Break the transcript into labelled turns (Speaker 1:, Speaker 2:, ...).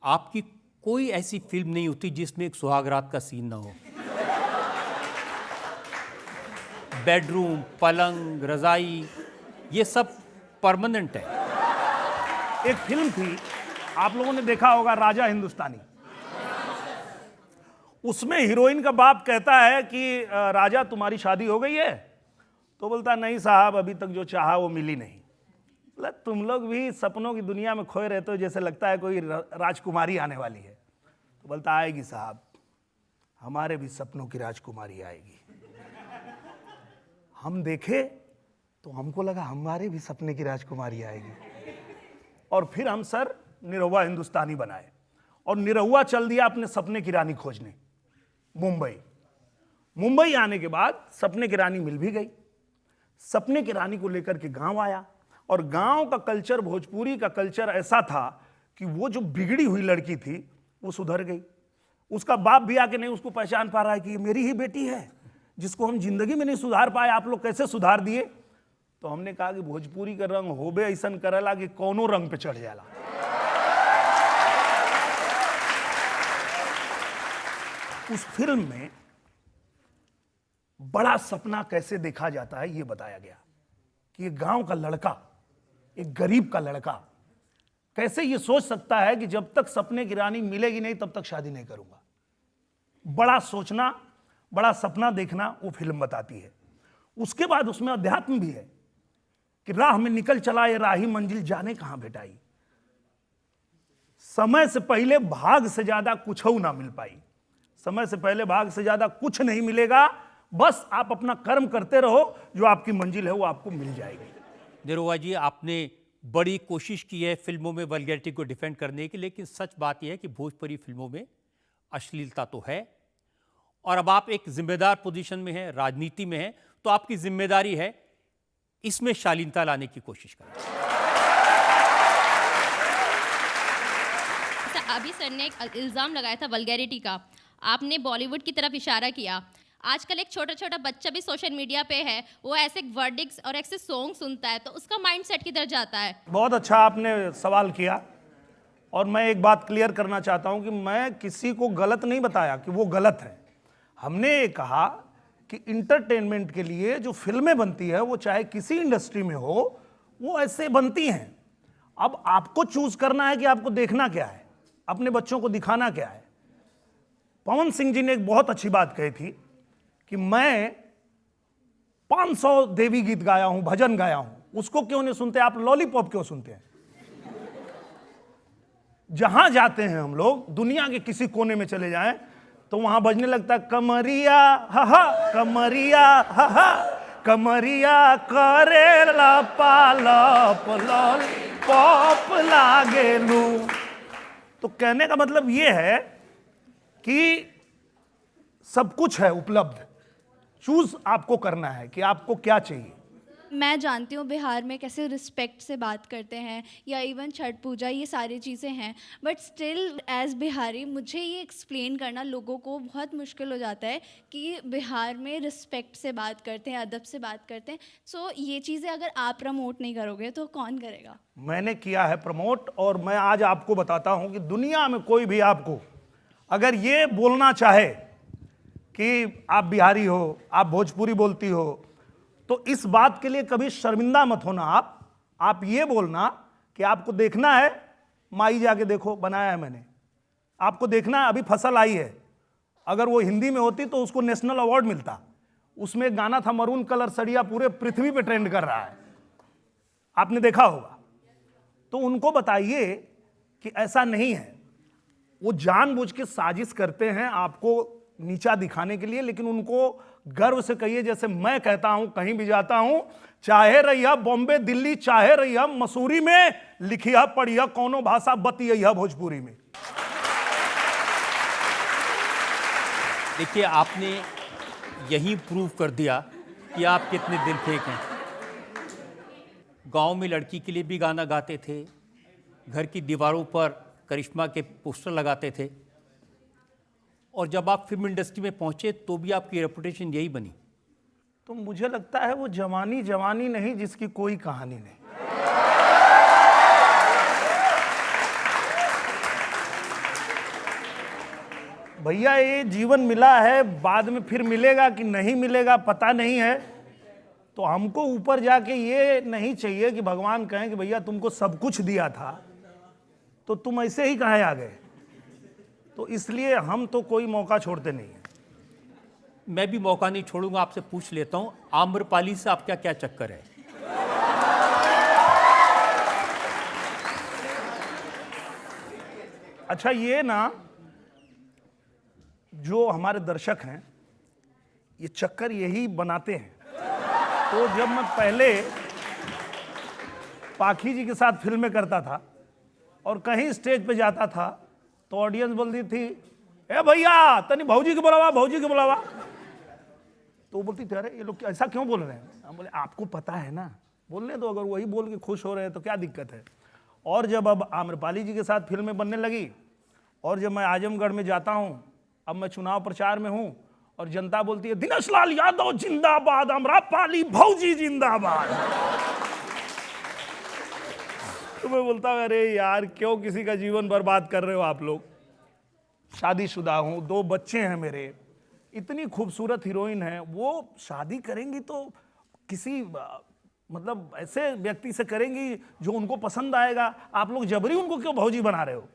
Speaker 1: आपकी कोई ऐसी फिल्म नहीं होती जिसमें एक सुहाग रात का सीन ना हो। बेडरूम, पलंग, रजाई, ये सब परमानेंट है।
Speaker 2: एक फिल्म थी, आप लोगों ने देखा होगा, राजा हिंदुस्तानी। उसमें हीरोइन का बाप कहता है कि राजा तुम्हारी शादी हो गई है? तो बोलता नहीं साहब, अभी तक जो चाहा वो मिली नहीं। बोला तुम लोग भी सपनों की दुनिया में खोए रहते हो, जैसे लगता है कोई राजकुमारी आने वाली है। तो बोलता आएगी साहब, हमारे भी सपनों की राजकुमारी आएगी। हम देखे तो हमको लगा हमारे भी सपने की राजकुमारी आएगी, और फिर हम सर निरहुआ हिंदुस्तानी बनाए और निरहुआ चल दिया अपने सपने की रानी खोजने मुंबई आने के बाद सपने की रानी मिल भी गई। सपने की रानी को लेकर के गांव आया, और गांव का कल्चर, भोजपुरी का कल्चर ऐसा था कि वो जो बिगड़ी हुई लड़की थी वो सुधर गई। उसका बाप भी आके नहीं उसको पहचान पा रहा है कि ये मेरी ही बेटी है जिसको हम जिंदगी में नहीं सुधार पाए, आप लोग कैसे सुधार दिए? तो हमने कहा कि भोजपुरी का रंग होबे ऐसन करेला कि कौनो रंग पे चढ़ जाला। उस फिल्म में बड़ा सपना कैसे देखा जाता है ये बताया गया कि एक गांव का लड़का, एक गरीब का लड़का कैसे ये सोच सकता है कि जब तक सपने की रानी मिलेगी नहीं तब तक शादी नहीं करूंगा। बड़ा सोचना, बड़ा सपना देखना वो फिल्म बताती है। उसके बाद उसमें अध्यात्म भी है कि राह में निकल चला ये राही मंजिल जाने कहां भेटाई। समय से पहले भाग से ज्यादा कुछ ना मिल पाई। समय से पहले भाग से ज्यादा कुछ नहीं मिलेगा, बस आप अपना कर्म करते रहो, जो आपकी मंजिल है वो आपको मिल जाएगी।
Speaker 1: निरहुआ जी, आपने बड़ी कोशिश की है फिल्मों में वल्गैरिटी को डिफेंड करने की, लेकिन सच बात यह है कि भोजपुरी फिल्मों में अश्लीलता तो है, और अब आप एक जिम्मेदार पोजीशन में हैं, राजनीति में हैं, तो आपकी जिम्मेदारी है इसमें शालीनता लाने की कोशिश करें।
Speaker 3: अभी सर ने एक इल्ज़ाम लगाया था वल्गैरिटी का, आपने बॉलीवुड की तरफ इशारा किया। आजकल एक छोटा छोटा बच्चा भी सोशल मीडिया पे है, वो ऐसे वर्डिक्स और ऐसे सॉन्ग सुनता है, तो उसका माइंडसेट किधर जाता है?
Speaker 2: बहुत अच्छा आपने सवाल किया, और मैं एक बात क्लियर करना चाहता हूं कि मैं किसी को गलत नहीं बताया कि वो गलत है। हमने ये कहा कि इंटरटेनमेंट के लिए जो फिल्में बनती है वो चाहे किसी इंडस्ट्री में हो, वो ऐसे बनती हैं। अब आपको चूज करना है कि आपको देखना क्या है, अपने बच्चों को दिखाना क्या है। पवन सिंह जी ने एक बहुत अच्छी बात कही थी कि मैं 500 देवी गीत गाया हूं, भजन गाया हूं, उसको क्यों नहीं सुनते आप? लॉलीपॉप क्यों सुनते हैं? जहां जाते हैं हम लोग, दुनिया के किसी कोने में चले जाएं तो वहां बजने लगता है कमरिया हा हा, कमरिया हा हा, कमरिया करेला पालप लॉलीपॉप लागेलू। तो कहने का मतलब ये है कि सब कुछ है उपलब्ध, चूज आपको करना है कि आपको क्या चाहिए।
Speaker 4: मैं जानती हूँ बिहार में कैसे रिस्पेक्ट से बात करते हैं, या इवन छठ पूजा, ये सारी चीज़ें हैं, बट स्टिल एज बिहारी मुझे ये एक्सप्लेन करना लोगों को बहुत मुश्किल हो जाता है कि बिहार में रिस्पेक्ट से बात करते हैं, अदब से बात करते हैं। सो ये चीज़ें अगर आप प्रमोट नहीं करोगे तो कौन करेगा?
Speaker 2: मैंने किया है प्रमोट, और मैं आज आपको बताता हूं कि दुनिया में कोई भी आपको अगर ये बोलना चाहे कि आप बिहारी हो, आप भोजपुरी बोलती हो, तो इस बात के लिए कभी शर्मिंदा मत होना। आप ये बोलना कि आपको देखना है, माई जाके देखो, बनाया है मैंने, आपको देखना है, अभी फसल आई है। अगर वो हिंदी में होती तो उसको नेशनल अवार्ड मिलता। उसमें एक गाना था, मरून कलर सड़िया, पूरे पृथ्वी पे ट्रेंड कर रहा है, आपने देखा होगा। तो उनको बताइए कि ऐसा नहीं है, वो जानबूझ के साजिश करते हैं आपको नीचा दिखाने के लिए, लेकिन उनको गर्व से कहिए, जैसे मैं कहता हूं कहीं भी जाता हूं, चाहे रहिया बॉम्बे दिल्ली, चाहे रहिया मसूरी में, लिखिया पढ़िया कौनो भाषा, बतिया भोजपुरी में।
Speaker 1: देखिए, आपने यही प्रूव कर दिया कि आप कितने दिल फेंक हैं। गांव में लड़की के लिए भी गाना गाते थे, घर की दीवारों पर करिश्मा के पोस्टर लगाते थे, और जब आप फिल्म इंडस्ट्री में पहुंचे तो भी आपकी रेपुटेशन यही बनी।
Speaker 2: तो मुझे लगता है वो जवानी जवानी नहीं जिसकी कोई कहानी नहीं। भैया ये जीवन मिला है, बाद में फिर मिलेगा कि नहीं मिलेगा पता नहीं है। तो हमको ऊपर जाके ये नहीं चाहिए कि भगवान कहें कि भैया तुमको सब कुछ दिया था तो तुम ऐसे ही कहाँ आ गए। तो इसलिए हम तो कोई मौका छोड़ते नहीं है।
Speaker 1: मैं भी मौका नहीं छोड़ूंगा, आपसे पूछ लेता हूं, आम्रपाली से आपका क्या चक्कर है?
Speaker 2: अच्छा, ये ना जो हमारे दर्शक हैं ये चक्कर यही बनाते हैं। तो जब मैं पहले पाखी जी के साथ फिल्में करता था और कहीं स्टेज पे जाता था तो ऑडियंस बोलती थी, ए भैया तनी भौजी के बुलावा, भौजी के बुलावा। तो वो बोलती थी, अरे ये लोग ऐसा क्यों बोल रहे हैं? हम बोले आपको पता है ना, बोलने दो, अगर वही बोल के खुश हो रहे हैं तो क्या दिक्कत है। और जब अब आम्रपाली जी के साथ फिल्में बनने लगी और जब मैं आजमगढ़ में जाता हूं, अब मैं चुनाव प्रचार में हूं और जनता बोलती है दिनेश लाल यादव जिंदाबाद, आम्रपाली भौजी जिंदाबाद। तो मैं बोलता हूं, अरे यार क्यों किसी का जीवन बर्बाद कर रहे हो आप लोग। शादीशुदा हूं, 2 बच्चे हैं मेरे, इतनी खूबसूरत हीरोइन है, वो शादी करेंगी तो किसी मतलब ऐसे व्यक्ति से करेंगी जो उनको पसंद आएगा। आप लोग जबरी उनको क्यों भौजी बना रहे हो?